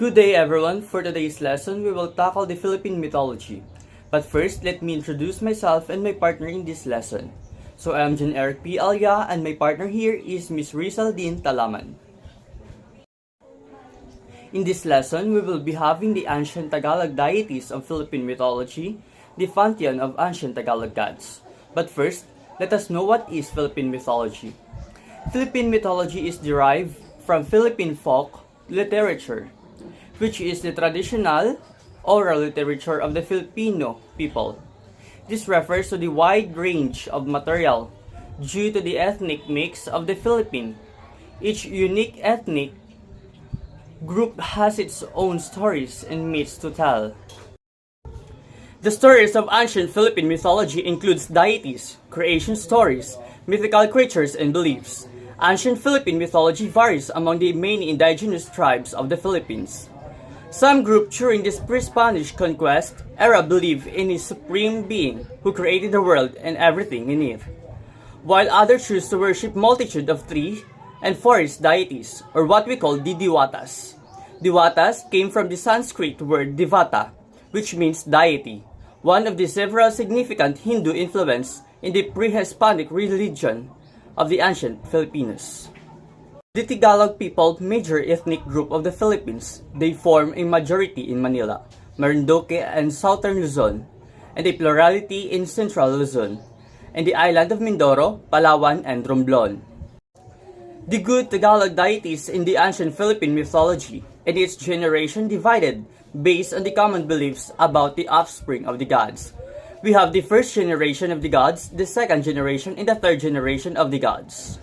Good day everyone. For today's lesson, we will tackle the Philippine mythology. But first, let me introduce myself and my partner in this lesson. So I am John Eric P. Alya and my partner here is Miss Rizaldine Talaman. In this lesson, we will be having the ancient Tagalog deities of Philippine mythology, the pantheon of ancient Tagalog gods. But first, let us know what is Philippine mythology. Philippine mythology is derived from Philippine folk literature, which is the traditional oral literature of the Filipino people. This refers to the wide range of material due to the ethnic mix of the Philippines. Each unique ethnic group has its own stories and myths to tell. The stories of ancient Philippine mythology includes deities, creation stories, mythical creatures, and beliefs. Ancient Philippine mythology varies among the many indigenous tribes of the Philippines. Some groups during this pre-Spanish conquest era believe in a supreme being who created the world and everything in it, while others choose to worship multitude of tree and forest deities, or what we call the Diwatas. Diwatas came from the Sanskrit word Devata, which means deity, one of the several significant Hindu influence in the pre-Hispanic religion of the ancient Filipinos. The Tagalog people, major ethnic group of the Philippines, they form a majority in Manila, Marinduque and Southern Luzon, and a plurality in Central Luzon, and the island of Mindoro, Palawan, and Romblon. The good Tagalog deities in the ancient Philippine mythology and its generation divided based on the common beliefs about the offspring of the gods. We have the first generation of the gods, the second generation, and the third generation of the gods.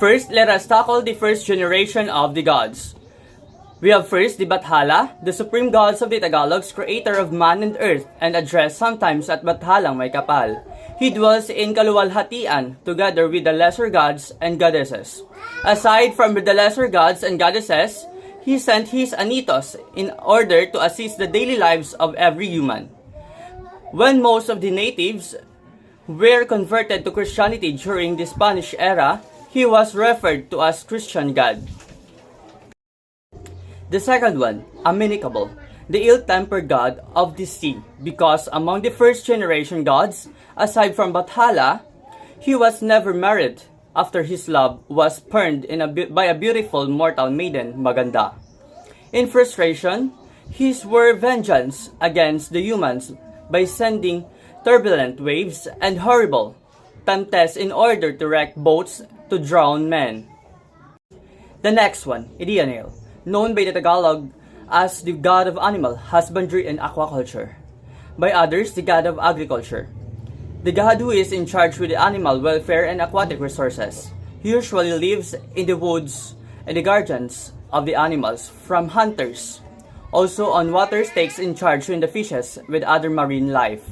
First, let us tackle the first generation of the gods. We have first the Bathala, the supreme gods of the Tagalogs, creator of man and earth, and addressed sometimes at Bathalang May Kapal. He dwells in Kaluwalhatian together with the lesser gods and goddesses. Aside from the lesser gods and goddesses, he sent his anitos in order to assist the daily lives of every human. When most of the natives were converted to Christianity during the Spanish era, he was referred to as Christian God. The second one, Amenikable, the ill-tempered god of the sea, because among the first generation gods, aside from Bathala, he was never married after his love was spurned by a beautiful mortal maiden, Maganda. In frustration, he swore vengeance against the humans by sending turbulent waves and horrible tempests in order to wreck boats to drown men. The next one, Idianil, known by the Tagalog as the god of animal husbandry and aquaculture, by others the god of agriculture. The god who is in charge with the animal welfare and aquatic resources. He usually lives in the woods and the gardens of the animals from hunters. Also on water, takes in charge with the fishes with other marine life.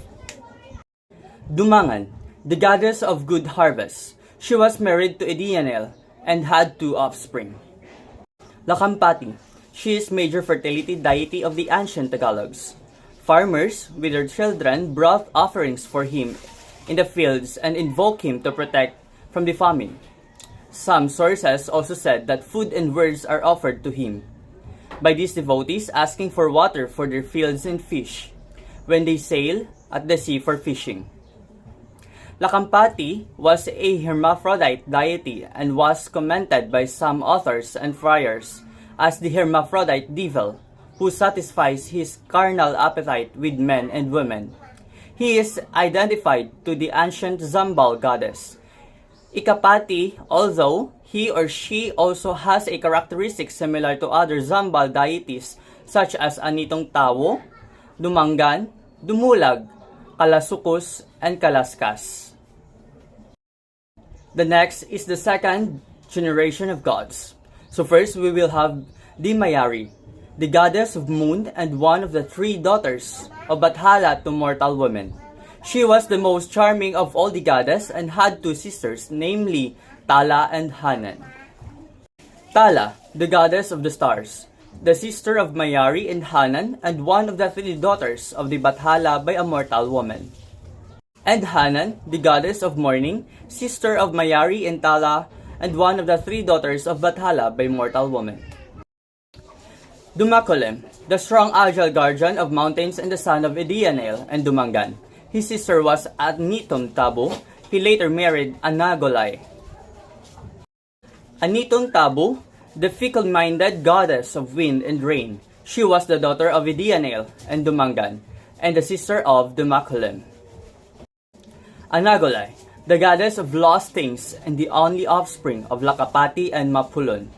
Dumangan, the goddess of good harvest. She was married to Idianil and had 2 offspring. Lakampati, she is major fertility deity of the ancient Tagalogs. Farmers with their children brought offerings for him in the fields and invoked him to protect from the famine. Some sources also said that food and words are offered to him by these devotees asking for water for their fields and fish when they sail at the sea for fishing. Lakampati was a hermaphrodite deity and was commented by some authors and friars as the hermaphrodite devil who satisfies his carnal appetite with men and women. He is identified to the ancient Zambal goddess. Ikapati, although he or she also has a characteristic similar to other Zambal deities such as Anitong Tawo, Dumangan, Dumulag, Kalasukus, and Kalaskas. The next is the second generation of gods. So first we will have the Mayari, the goddess of moon and one of the 3 daughters of Bathala to mortal women. She was the most charming of all the goddesses and had 2 sisters, namely Tala and Hanan. Tala, the goddess of the stars, the sister of Mayari and Hanan, and one of the 3 daughters of the Bathala by a mortal woman. And Hanan, the goddess of morning, sister of Mayari and Tala, and one of the 3 daughters of Bathala by mortal woman. Dumacolem, the strong agile guardian of mountains and the son of Idianael and Dumangan. His sister was Anitum Tabu. He later married Anagolai. Anitum Tabu, the fickle-minded goddess of wind and rain. She was the daughter of Idianael and Dumangan, and the sister of Dumacolem. Anagolai, the goddess of lost things and the only offspring of Lakapati and Mapulon.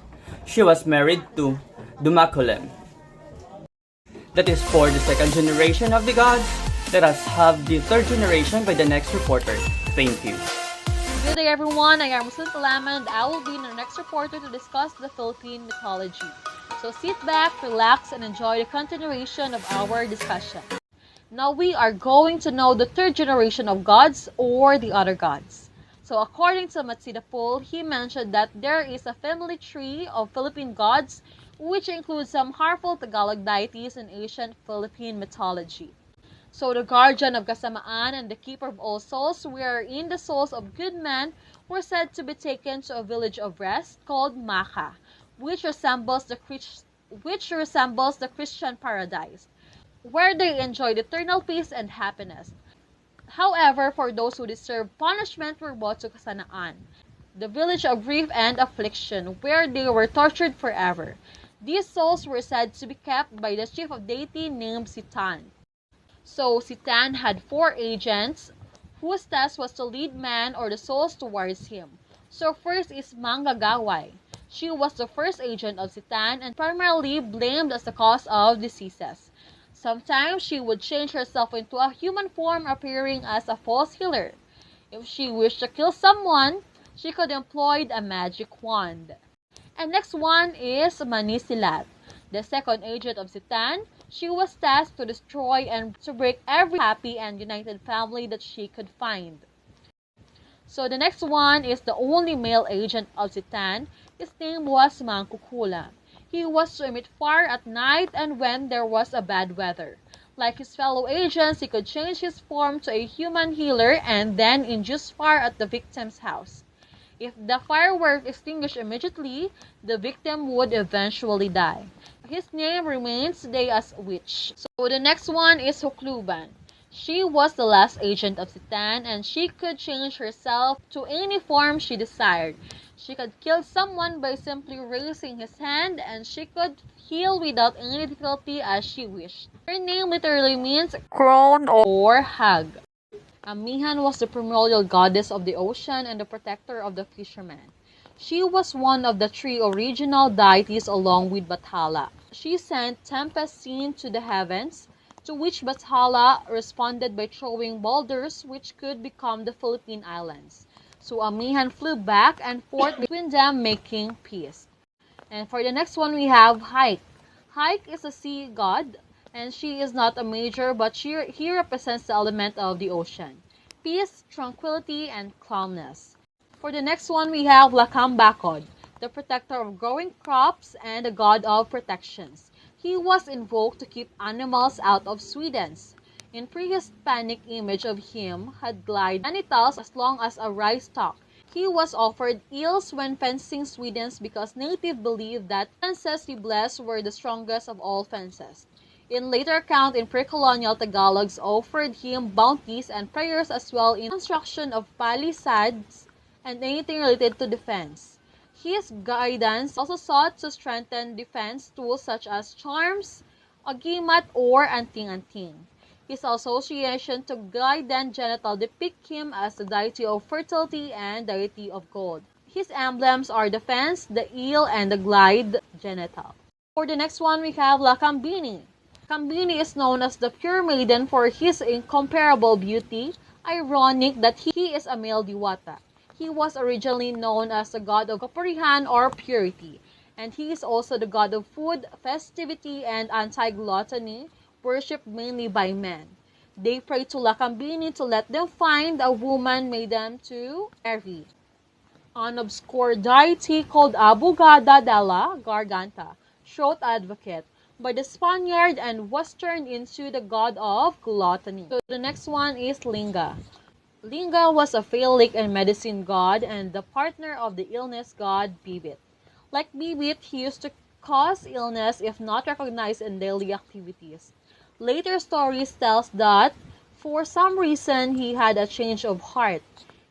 She was married to Dumacolem. That is for the second generation of the gods. Let us have the third generation by the next reporter. Thank you. Good day everyone, I am Talaman and I will be your next reporter to discuss the Philippine mythology. So sit back, relax, and enjoy the continuation of our discussion. Now we are going to know the third generation of gods or the other gods. So according to Matsidapol, he mentioned that there is a family tree of Philippine gods which includes some harmful Tagalog deities in ancient Philippine mythology. So the guardian of Kasamaan and the keeper of all souls, wherein the souls of good men were said to be taken to a village of rest called Maka, which resembles the Christian paradise, where they enjoyed eternal peace and happiness. However, for those who deserved punishment were brought to Kasanaan, the village of grief and affliction, where they were tortured forever. These souls were said to be kept by the chief of deity named Sitan. So Sitan had 4 agents whose task was to lead man or the souls towards him. So first is Manggagaway. She was the first agent of Sitan and primarily blamed as the cause of diseases. Sometimes she would change herself into a human form, appearing as a false healer. If she wished to kill someone, she could employ a magic wand. And next one is Manisilat, the second agent of Sitan. She was tasked to destroy and to break every happy and united family that she could find. So the next one is the only male agent of Sitan. His name was Mangkukulam. He was to emit fire at night and when there was a bad weather. Like his fellow agents, he could change his form to a human healer and then induce fire at the victim's house. If the fire were extinguished immediately, the victim would eventually die. His name remains today as Witch. So the next one is Hukluban. She was the last agent of Sitan and she could change herself to any form she desired. She could kill someone by simply raising his hand and she could heal without any difficulty as she wished. Her name literally means crown or hug. Amihan was the primordial goddess of the ocean and the protector of the fishermen. She was one of the 3 original deities along with Bathala. She sent tempest seen to the heavens, to which Bathala responded by throwing boulders which could become the Philippine Islands. So Amihan flew back and forth between them, making peace. And for the next one we have Hike. Hike is a sea god, and she is not a major, but he represents the element of the ocean. Peace, tranquility, and calmness. For the next one, we have Lakambakod, the protector of growing crops and the god of protections. He was invoked to keep animals out of Swedes. In pre-Hispanic image of him had glide genitals as long as a rice stalk. He was offered eels when fencing Swedes because natives believed that fences he blessed were the strongest of all fences. In later account in pre-colonial Tagalogs offered him bounties and prayers as well in construction of palisades and anything related to defense. His guidance also sought to strengthen defense tools such as charms, agimat, or anting-anting. His association to glide and genital depict him as the deity of fertility and deity of gold. His emblems are the fence, the eel, and the glide genital. For the next one, we have Lakambini. Kambini is known as the pure maiden for his incomparable beauty. Ironic that he is a male diwata. He was originally known as the god of kapurihan or purity, and he is also the god of food, festivity, and anti-gluttony, worshipped mainly by men. They pray to Lakambini to let them find a woman maiden to marry. An obscure deity called Abogada della Garganta, throat advocate, by the Spaniard and was turned into the god of gluttony. So the next one is Linga. Linga was a phallic and medicine god and the partner of the illness god Bibit. Like Bibit, he used to cause illness if not recognized in daily activities. Later stories tells that for some reason he had a change of heart.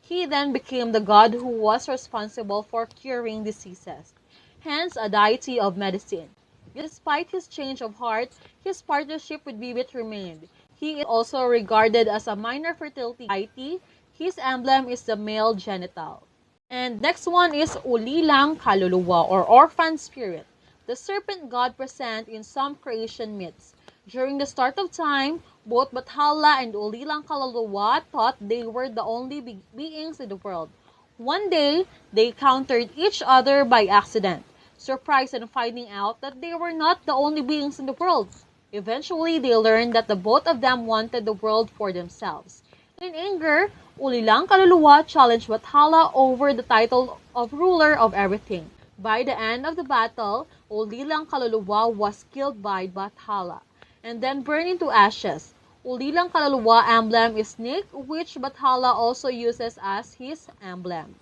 He then became the god who was responsible for curing diseases, hence a deity of medicine. Despite his change of heart, his partnership with Bibit remained. He is also regarded as a minor fertility deity. His emblem is the male genital. And next one is Ulilang Kaluluwa or orphan spirit, the serpent god present in some creation myths. During the start of time, both Bathala and Ulilang Kaluluwa thought they were the only beings in the world. One day, they encountered each other by accident, surprised in finding out that they were not the only beings in the world. Eventually, they learned that the both of them wanted the world for themselves. In anger, Ulilang Kaluluwa challenged Bathala over the title of ruler of everything. By the end of the battle, Ulilang Kaluluwa was killed by Bathala and then burned into ashes. Ulilang Kaluluwa emblem is snake, which Bathala also uses as his emblem.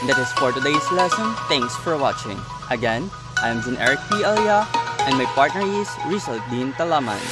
That is for today's lesson. Thanks for watching. Again, I am Jun Eric P. Elia, and my partner is Rizal Din Talaman.